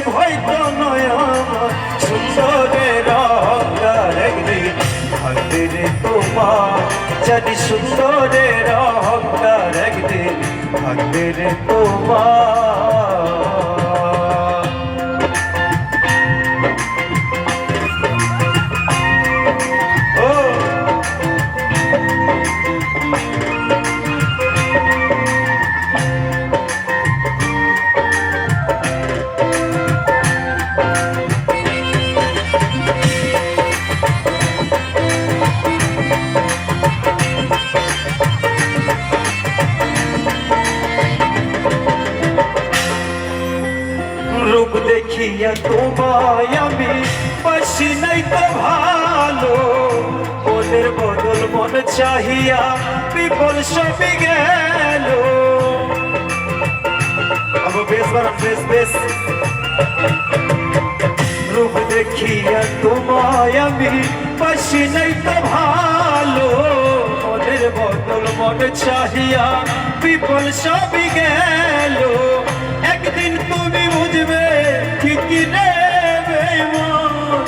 শুভ হইতো নয়ন সুন্দরের অহংকার একদিন ভাঙবে রে তোমার জানি সুন্দরের অহংকার একদিন ভাঙবে রে তোমার রূপ দেখিয়া তোমায় আমি বাসি নাই তো ভালো মনের বদল মন চাহিয়া বিপল সবই গেল বেশ রূপ দেখিয়া তোমায় আমি বাসি নাই তো ভালো মনের বদল মন চাহিয়া বিপল সবই গেল একদিন তুমি বুঝবে ঠিকই রে বেঈমান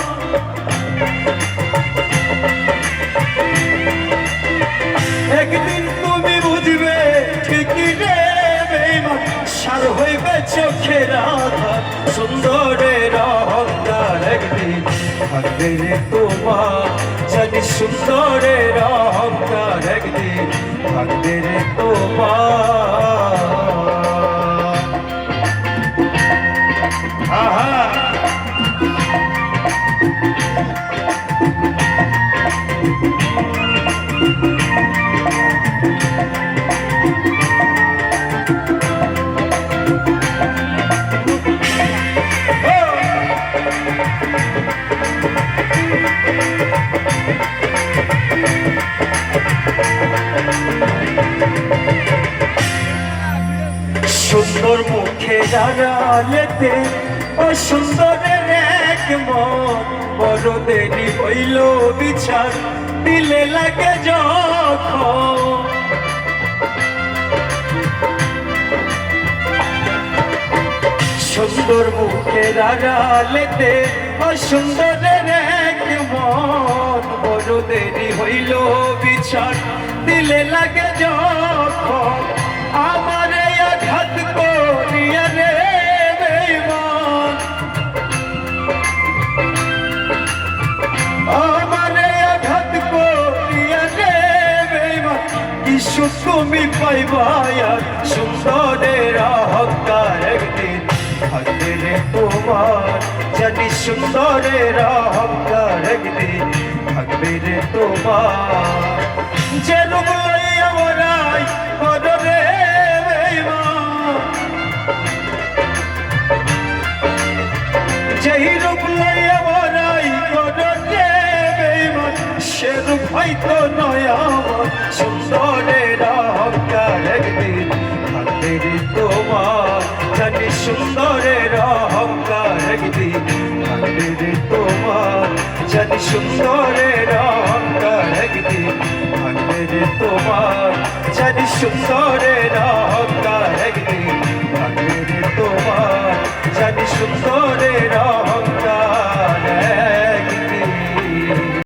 একদিন তুমি বুঝবে ঠিকই রে বেঈমান সার হইবে চোখের আধার সুন্দরের অহংকার একদিন ভাঙবে রে তোমার জানি সুন্দরের অহংকার একদিন ভাঙবে রে তোমার সুন্দর মুখে দাঁড়ালেতে ও সুন্দরের এক মন বড় দেরি হইল বিচার দিলে লাগে যখন সুন্দর মুখে দাঁড়ালেতে ও সুন্দরের এক মন বড় দেরি হইল বিচার দিলে লাগে যখন আমার আঘাত করিয়া রে বেঈমান আমার আঘাত করিয়া রে বেঈমান কিছু তুমি পাইবা সুন্দরের অহংকার একদিন ভাঙবে রে তোমার জানি সুন্দরের অহংকার একদিন ভাঙবে রে তোমার যে রূপ লইয়া বড়াই করো রে যেই রূপ লইয়া বড়াই করো রে বেঈমান সে রূপ হয়তো নয় আমার সুন্দরের অহংকার একদিন ভাঙবে রে তোমার জানি সুন্দরের অহংকার একদিন ভাঙবে রে তোমার জানি সুন্দরের অহংকার একদিন ভাঙবে রে তোমার জানি সুন্দরের